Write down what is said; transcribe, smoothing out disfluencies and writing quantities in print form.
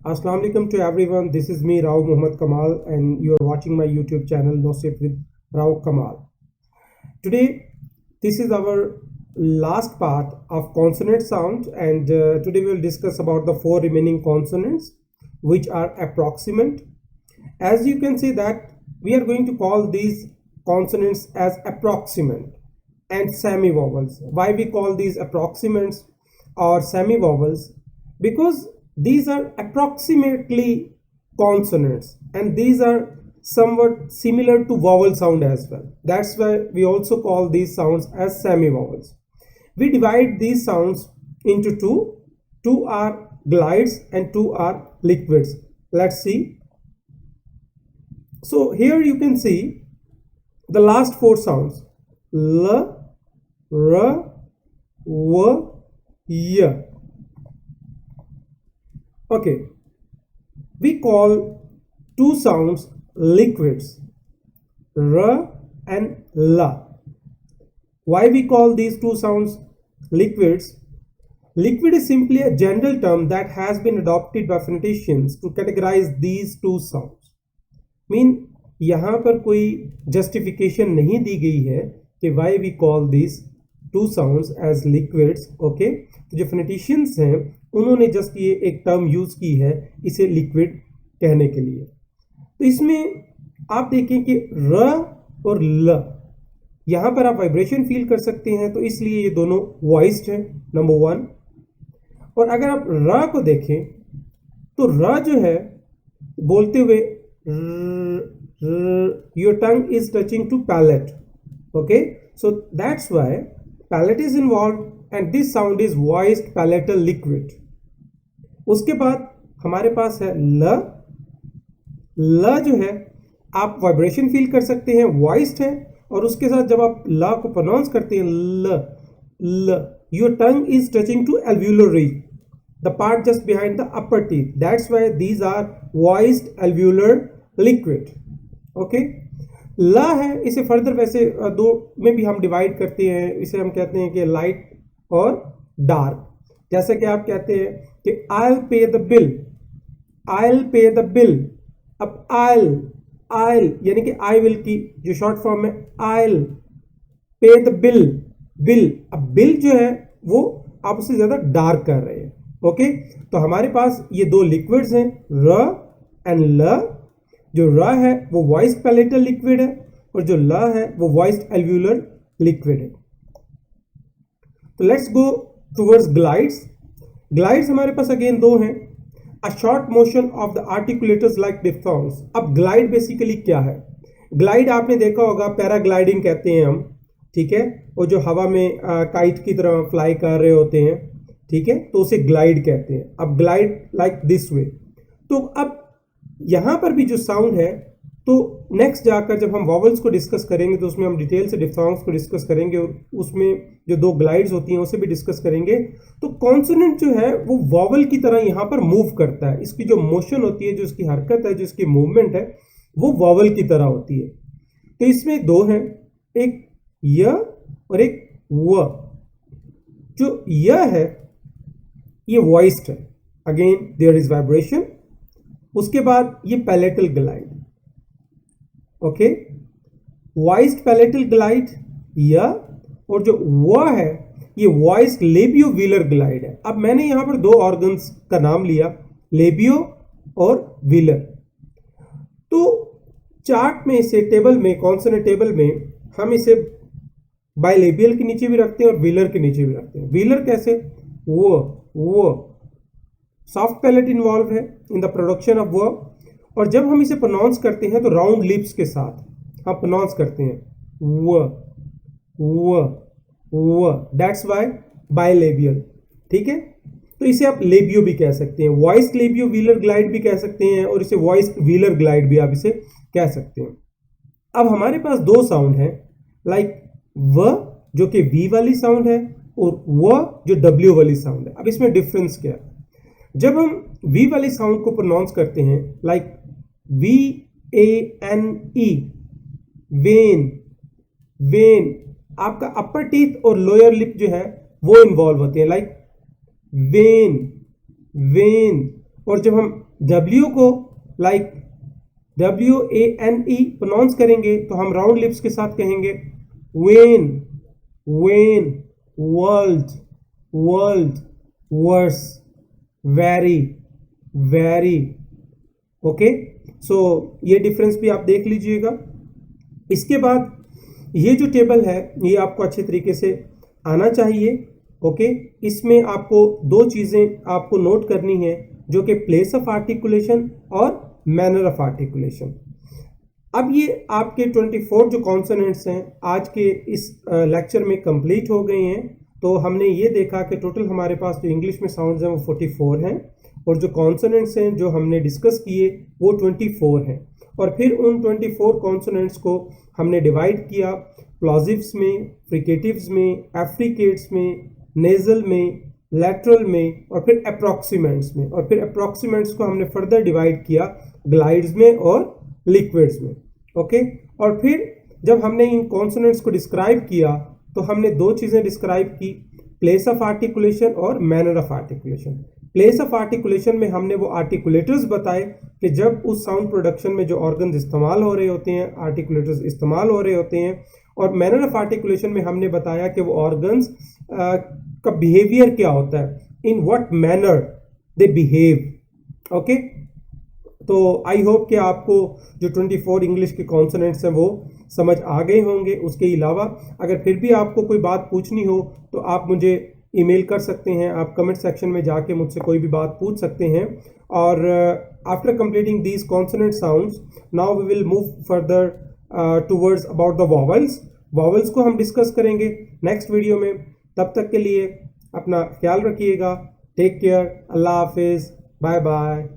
Assalamu alaikum to everyone. This is me, Rao Muhammad Kamal, and you are watching my YouTube channel, No Sit with Rao Kamal. Today, this is our last part of consonant sound, and today we will discuss about the 4 remaining consonants, which are approximant. As you can see that we are going to call these consonants as approximant and semi-vowels. Why we call these approximants or semi-vowels? Because these are approximately consonants and these are somewhat similar to vowel sound as well. That's why we also call these sounds as semi-vowels. We divide these sounds into two. Two are glides and two are liquids. Let's see. So here you can see the last 4 sounds: L, R, W, Y. Okay, we call 2 sounds liquids, R and L. Why we call these 2 sounds liquids? Liquid is simply a general term that has been adopted by phoneticians to categorize these 2 sounds. Mean यहाँ पर कोई justification नहीं दी गई है कि why we call this 2 sounds as liquids. Okay, तो जो फोनेटिशियंस हैं उन्होंने जस्ट ये एक टर्म यूज की है इसे लिक्विड कहने के लिए. तो इसमें आप देखें कि र और ल यहाँ पर आप वाइब्रेशन फील कर सकते हैं, तो इसलिए ये दोनों वॉइस्ड है, नंबर 1. और अगर आप र को देखें तो र जो है बोलते हुए your tongue is touching to palate. Okay, so that's why palate is involved and this sound is voiced palatal liquid. उसके बाद हमारे पास है ल. ल जो है आप वाइब्रेशन फील कर सकते हैं, वॉइस्ड है. और उसके साथ जब आप ल को प्रोनाउंस करते हैं ल ल, your tongue is touching to alveolar ridge, the part just behind the upper teeth. That's why these are voiced alveolar liquid. Okay, ला है, इसे फर्दर वैसे 2 में भी हम डिवाइड करते हैं. इसे हम कहते हैं कि लाइट और डार्क. जैसे कि आप कहते हैं कि I'll pay the bill, I'll pay the bill. अब I'll यानी कि I will की जो शॉर्ट फॉर्म है I'll pay the bill. अब बिल जो है वो आप उससे ज्यादा डार्क कर रहे हैं. ओके, तो हमारे पास ये 2 लिक्विड्स हैं, र एंड ल. जो र है वो वॉइस्ड पैलेटल लिक्विड है और जो ल है वो वॉइस्ड एल्व्यूलर लिक्विड है. तो let's go towards glides. Glides हमारे पास अगेन 2 हैं. A short motion of the articulators like diphthongs. अब ग्लाइड बेसिकली क्या है? ग्लाइड आपने देखा होगा, पैराग्लाइडिंग कहते हैं हम, ठीक है, वो जो हवा में काइट की तरह फ्लाई कर रहे होते हैं, ठीक है, तो उसे ग्लाइड कहते हैं. अब ग्लाइड लाइक दिस वे. तो अब यहां पर भी जो साउंड है, तो नेक्स्ट जाकर जब हम वॉवल्स को डिस्कस करेंगे तो उसमें हम डिटेल से डिफ्थॉन्ग्स को डिस्कस करेंगे और उसमें जो 2 ग्लाइड्स होती हैं उसे भी डिस्कस करेंगे. तो कॉन्सोनेंट जो है वो वॉवल की तरह यहां पर मूव करता है. इसकी जो मोशन होती है, जो इसकी हरकत है, जो इसकी मूवमेंट है, वो वॉवल की तरह होती है. तो इसमें 2 हैं, एक य और एक व. जो य है ये वॉइस्ड है, अगेन देयर इज वाइब्रेशन. उसके बाद ये palatal glide. Okay, voiced palatal glide य, और जो व है ये वॉइस्ड लेबियो व्हीलर ग्लाइड है. अब मैंने यहां पर 2 ऑर्गन्स का नाम लिया, लेबियो और व्हीलर. तो चार्ट में इसे टेबल में, कॉन्सोनेंट टेबल में हम इसे बाइलेबियल के नीचे भी रखते हैं और व्हीलर के नीचे भी रखते हैं. व्हीलर कैसे? वो सॉफ्ट पैलेट इन्वॉल्व है इन द प्रोडक्शन ऑफ व. और जब हम इसे प्रोनाउंस करते हैं तो राउंड लिप्स के साथ हम प्रोनाउंस करते हैं वो. That's Y bilabial. ठीक है, तो इसे आप लेबियो भी कह सकते हैं, वॉइस्ड लेबियो व्हीलर ग्लाइड भी कह सकते हैं, और इसे वॉइस्ड व्हीलर ग्लाइड भी आप इसे कह सकते हैं. अब हमारे पास 2 साउंड हैं, लाइक व जो कि वी वाली साउंड है और व जो डब्ल्यू वाली साउंड है. अब इसमें डिफरेंस क्या है? जब हम वी वाली साउंड को प्रोनाउंस करते हैं, लाइक VANE, वेन, आपका अपर टीथ और लोअर लिप जो है वो इन्वॉल्व होते हैं, लाइक वेन. और जब हम W को लाइक WANE प्रोनाउंस करेंगे तो हम राउंड लिप्स के साथ कहेंगे when, when, world, world, worse, very, very. Okay, so ये डिफरेंस भी आप देख लीजिएगा। इसके बाद ये जो टेबल है ये आपको अच्छे तरीके से आना चाहिए। ओके, इसमें आपको दो चीज़ें आपको नोट करनी है, जो कि प्लेस ऑफ आर्टिकुलेशन और मैनर ऑफ आर्टिकुलेशन। अब ये आपके 24 जो कॉन्सोनेंट्स हैं आज के इस लेक्चर में कंप्लीट हो गए हैं। तो हमने ये देखा कि टोटल हमारे पास जो इंग्लिश में साउंड्स हैं वो 44 हैं, और जो कॉन्सोनेंट्स हैं जो हमने डिस्कस किए वो 24 हैं। और फिर उन 24 कॉन्सोनेंट्स को हमने डिवाइड किया प्लॉजिव्स में, फ्रिकेटिव्स में, एफ्रिकेट्स में, नेजल में, लैटरल में, और फिर अप्रॉक्सीमेंट्स में। और फिर अप्रॉक्सीमेंट्स को हमने फर्दर डिवाइड किया ग्लाइड्स में और लिक्विड्स में। ओके, और फिर जब हमने इन कॉन्सोनेंट्स को डिस्क्राइब किया तो हमने दो चीज़ें डिस्क्राइब की, प्लेस ऑफ आर्टिकुलेशन और manner of articulation. Place of articulation में हमने वो आर्टिकुलेटर्स बताए कि जब उस साउंड प्रोडक्शन में जो ऑर्गन्स इस्तेमाल हो रहे होते हैं, आर्टिकुलेटर्स इस्तेमाल हो रहे होते हैं। और मैनर ऑफ आर्टिकुलेशन में हमने बताया कि वो ऑर्गन्स का बिहेवियर क्या होता है, in what manner they behave. Okay, तो आई होप कि आपको जो 24 इंग्लिश के कॉन्सोनेंट्स हैं वो समझ आ गए होंगे। उसके अलावा अगर फिर भी आपको कोई बात पूछनी हो तो आप मुझे ईमेल कर सकते हैं, आप कमेंट सेक्शन में जाके मुझसे कोई भी बात पूछ सकते हैं। और after completing these consonant sounds now we will move further towards about the vowels. Vowels को हम डिस्कस करेंगे नेक्स्ट वीडियो में। तब तक के लिए अपना ख्याल रखिएगा। टेक केयर, अल्लाह हाफिज़, बाय बाय।